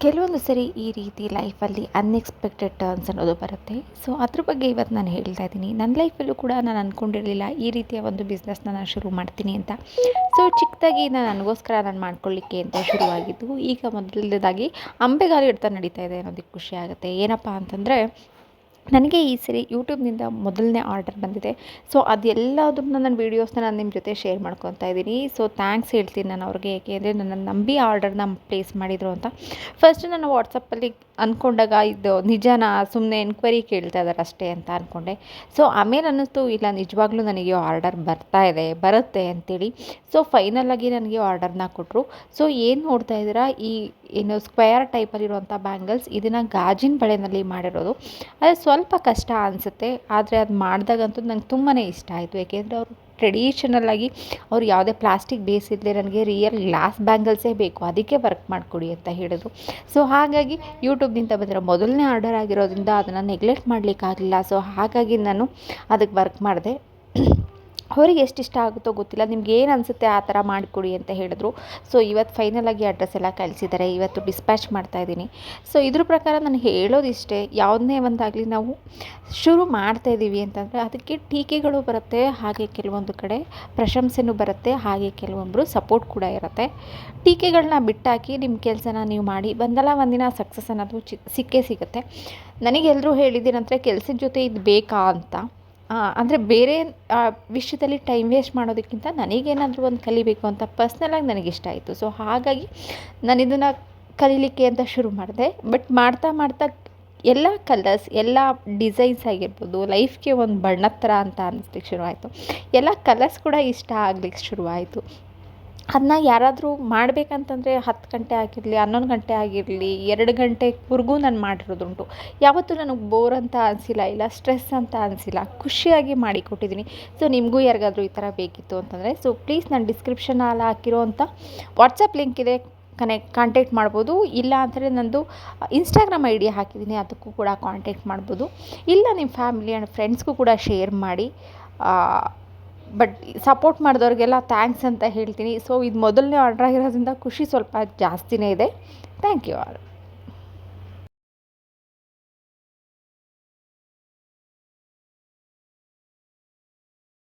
ಕೆಲವೊಂದು ಸರಿ ಈ ರೀತಿ ಲೈಫಲ್ಲಿ ಅನ್ಎಕ್ಸ್ಪೆಕ್ಟೆಡ್ ಟರ್ನ್ಸ್ ಅನ್ನೋದು ಬರುತ್ತೆ. ಸೊ ಅದ್ರ ಬಗ್ಗೆ ಇವತ್ತು ನಾನು ಹೇಳ್ತಾ ಇದ್ದೀನಿ. ನನ್ನ ಲೈಫಲ್ಲೂ ಕೂಡ ನಾನು ಅಂದ್ಕೊಂಡಿರಲಿಲ್ಲ ಈ ರೀತಿಯ ಒಂದು ಬಿಸ್ನೆಸ್ನ ನಾನು ಶುರು ಮಾಡ್ತೀನಿ ಅಂತ. ಸೊ ಚಿಕ್ಕದಾಗಿ ನನಗೋಸ್ಕರ ನಾನು ಮಾಡ್ಕೊಳ್ಳಿಕ್ಕೆ ಅಂತ ಶುರುವಾಗಿದ್ದು, ಈಗ ಮೊದಲನೇದಾಗಿ ಅಂಬೆಗಾಲು ಇಡ್ತಾ ನಡೀತಾ ಇದೆ ಅನ್ನೋದಕ್ಕೆ ಖುಷಿ ಆಗುತ್ತೆ. ಏನಪ್ಪ ಅಂತಂದರೆ, ನನಗೆ ಈ ಸರಿ ಯೂಟ್ಯೂಬ್ನಿಂದ ಮೊದಲನೇ ಆರ್ಡರ್ ಬಂದಿದೆ. ಸೊ ಅದೆಲ್ಲದನ್ನು ನನ್ನ ವೀಡಿಯೋಸ್ನ ನಾನು ನಿಮ್ಮ ಜೊತೆ ಶೇರ್ ಮಾಡ್ಕೊತಾ ಇದ್ದೀನಿ. ಸೊ ಥ್ಯಾಂಕ್ಸ್ ಹೇಳ್ತೀನಿ ನಾನು ಅವ್ರಿಗೆ, ಏಕೆಂದರೆ ನನ್ನನ್ನು ನಂಬಿ ಆರ್ಡರ್ನ ಪ್ಲೇಸ್ ಮಾಡಿದರು ಅಂತ. ಫಸ್ಟು ನಾನು ವಾಟ್ಸಪ್ಪಲ್ಲಿ ಅಂದ್ಕೊಂಡಾಗ ಇದು ನಿಜನಾ, ಸುಮ್ಮನೆ ಎನ್ಕ್ವೈರಿ ಕೇಳ್ತಾ ಇದ್ದಾರೆ ಅಷ್ಟೇ ಅಂತ ಅಂದ್ಕೊಂಡೆ. ಸೊ ಆಮೇಲೆ ಅನ್ನಿಸ್ತು ಇಲ್ಲ, ನಿಜವಾಗ್ಲೂ ನನಗೆ ಆರ್ಡರ್ ಬರುತ್ತೆ ಅಂತೇಳಿ. ಸೊ ಫೈನಲಾಗಿ ನನಗೆ ಆರ್ಡರ್ನ ಕೊಟ್ಟರು. ಸೊ ಏನು ನೋಡ್ತಾ ಇದ್ದೀರಾ, ಏನು ಸ್ಕ್ವೇರ್ ಟೈಪಲ್ಲಿರುವಂಥ ಬ್ಯಾಂಗಲ್ಸ್, ಇದನ್ನು ಗಾಜಿನ ಬಳೆಯಲ್ಲಿ ಮಾಡಿರೋದು. ಅದು ಸ್ವಲ್ಪ ಕಷ್ಟ ಅನಿಸುತ್ತೆ, ಆದರೆ ಅದು ಮಾಡಿದಾಗಂತೂ ನಂಗೆ ತುಂಬಾ ಇಷ್ಟ ಆಯಿತು. ಏಕೆಂದರೆ ಅವರು ಟ್ರೆಡಿಷನಲ್ಲಾಗಿ ಅವ್ರು ಯಾವುದೇ ಪ್ಲಾಸ್ಟಿಕ್ ಬೇಸ್ ಇಲ್ಲದೆ ನನಗೆ ರಿಯಲ್ ಗ್ಲಾಸ್ ಬ್ಯಾಂಗಲ್ಸೇ ಬೇಕು, ಅದಕ್ಕೆ ವರ್ಕ್ ಮಾಡಿಕೊಡಿ ಅಂತ ಹೇಳಿದರು. ಸೊ ಹಾಗಾಗಿ ಯೂಟ್ಯೂಬ್ನಿಂದ ಬಂದಿರೋ ಮೊದಲನೇ ಆರ್ಡರ್ ಆಗಿರೋದ್ರಿಂದ ಅದನ್ನು ನೆಗ್ಲೆಕ್ಟ್ ಮಾಡಲಿಕ್ಕಾಗಲಿಲ್ಲ. ಸೊ ಹಾಗಾಗಿ ನಾನು ಅದಕ್ಕೆ ವರ್ಕ್ ಮಾಡಿದೆ. ಅವ್ರಿಗೆ ಎಷ್ಟು ಇಷ್ಟ ಆಗುತ್ತೋ ಗೊತ್ತಿಲ್ಲ, ನಿಮ್ಗೆ ಏನು ಅನಿಸುತ್ತೆ ಆ ಥರ ಮಾಡಿಕೊಡಿ ಅಂತ ಹೇಳಿದ್ರು. ಸೊ ಇವತ್ತು ಫೈನಲಾಗಿ ಅಡ್ರೆಸ್ ಎಲ್ಲ ಕಳಿಸಿದ್ದಾರೆ, ಇವತ್ತು ಡಿಸ್ಪ್ಯಾಚ್ ಮಾಡ್ತಾಯಿದ್ದೀನಿ. ಸೊ ಇದ್ರ ಪ್ರಕಾರ ನಾನು ಹೇಳೋದಿಷ್ಟೇ, ಯಾವುದನ್ನೇ ಒಂದಾಗಲಿ ನಾವು ಶುರು ಮಾಡ್ತಾಯಿದ್ದೀವಿ ಅಂತಂದರೆ ಅದಕ್ಕೆ ಟೀಕೆಗಳು ಬರುತ್ತೆ, ಹಾಗೆ ಕೆಲವೊಂದು ಕಡೆ ಪ್ರಶಂಸೆನೂ ಬರುತ್ತೆ, ಹಾಗೆ ಕೆಲವೊಬ್ಬರು ಸಪೋರ್ಟ್ ಕೂಡ ಇರುತ್ತೆ. ಟೀಕೆಗಳನ್ನ ಬಿಟ್ಟಾಕಿ ನಿಮ್ಮ ಕೆಲಸನ ನೀವು ಮಾಡಿ, ಒಂದಲ್ಲ ಒಂದಿನ ಸಕ್ಸಸ್ ಅನ್ನೋದು ಸಿಕ್ಕೇ ಸಿಗುತ್ತೆ. ನನಗೆಲ್ಲರೂ ಹೇಳಿದ್ದೀರಂದರೆ ಕೆಲಸದ ಜೊತೆ ಇದು ಬೇಕಾ ಅಂತ. ಅಂದರೆ ಬೇರೆ ವಿಷಯದಲ್ಲಿ ಟೈಮ್ ವೇಸ್ಟ್ ಮಾಡೋದಕ್ಕಿಂತ ನನಗೇನಾದರೂ ಒಂದು ಕಲಿಬೇಕು ಅಂತ ಪರ್ಸ್ನಲಾಗಿ ನನಗಿಷ್ಟ ಆಯಿತು. ಸೊ ಹಾಗಾಗಿ ನಾನು ಇದನ್ನು ಕಲೀಲಿಕ್ಕೆ ಅಂತ ಶುರು ಮಾಡಿದೆ. ಬಟ್ ಮಾಡ್ತಾ ಮಾಡ್ತಾ ಎಲ್ಲ ಕಲರ್ಸ್, ಎಲ್ಲ ಡಿಸೈನ್ಸ್ ಆಗಿರ್ಬೋದು, ಲೈಫ್ಗೆ ಒಂದು ಬಣ್ಣದ ಥರ ಅಂತ ಅನ್ನಿಸ್ಲಿಕ್ಕೆ ಶುರುವಾಯಿತು. ಎಲ್ಲ ಕಲರ್ಸ್ ಕೂಡ ಇಷ್ಟ ಆಗ್ಲಿಕ್ಕೆ ಶುರುವಾಯಿತು. ಅದನ್ನ ಯಾರಾದರೂ ಮಾಡಬೇಕಂತಂದರೆ 10 ಗಂಟೆ ಆಗಿರಲಿ, 11 ಗಂಟೆ ಆಗಿರಲಿ, 2 ಗಂಟೆವರೆಗೂ ನಾನು ಮಾಡಿರೋದುಂಟು. ಯಾವತ್ತೂ ನನಗೆ ಬೋರ್ ಅಂತ ಅನಿಸಿಲ್ಲ, ಇಲ್ಲ ಸ್ಟ್ರೆಸ್ ಅಂತ ಅನಿಸಿಲ್ಲ, ಖುಷಿಯಾಗಿ ಮಾಡಿಕೊಟ್ಟಿದ್ದೀನಿ. ಸೊ ನಿಮಗೂ ಯಾರಿಗಾದರೂ ಈ ಥರ ಬೇಕಿತ್ತು ಅಂತಂದರೆ, ಸೊ ಪ್ಲೀಸ್ ನಾನು ಡಿಸ್ಕ್ರಿಪ್ಷನಲ್ಲಿ ಹಾಕಿರೋವಂಥ ವಾಟ್ಸಪ್ ಲಿಂಕ್ ಇದೆ, ಕಾಂಟ್ಯಾಕ್ಟ್ ಮಾಡ್ಬೋದು. ಇಲ್ಲ ಅಂದರೆ ನಂದು ಇನ್ಸ್ಟಾಗ್ರಾಮ್ ಐ ಡಿ ಹಾಕಿದ್ದೀನಿ, ಅದಕ್ಕೂ ಕೂಡ ಕಾಂಟ್ಯಾಕ್ಟ್ ಮಾಡ್ಬೋದು. ಇಲ್ಲ ನಿಮ್ಮ ಫ್ಯಾಮಿಲಿ ಆ್ಯಂಡ್ ಫ್ರೆಂಡ್ಸ್ಗೂ ಕೂಡ ಶೇರ್ ಮಾಡಿ. ಬಟ್ ಸಪೋರ್ಟ್ ಮಾಡಿದವ್ರಿಗೆಲ್ಲ ಥ್ಯಾಂಕ್ಸ್ ಅಂತ ಹೇಳ್ತೀನಿ. ಸೊ ಇದು ಮೊದಲನೇ ಆರ್ಡ್ರ್ ಆಗಿರೋದ್ರಿಂದ ಖುಷಿ ಸ್ವಲ್ಪ ಜಾಸ್ತಿನೇ ಇದೆ. Thank you all.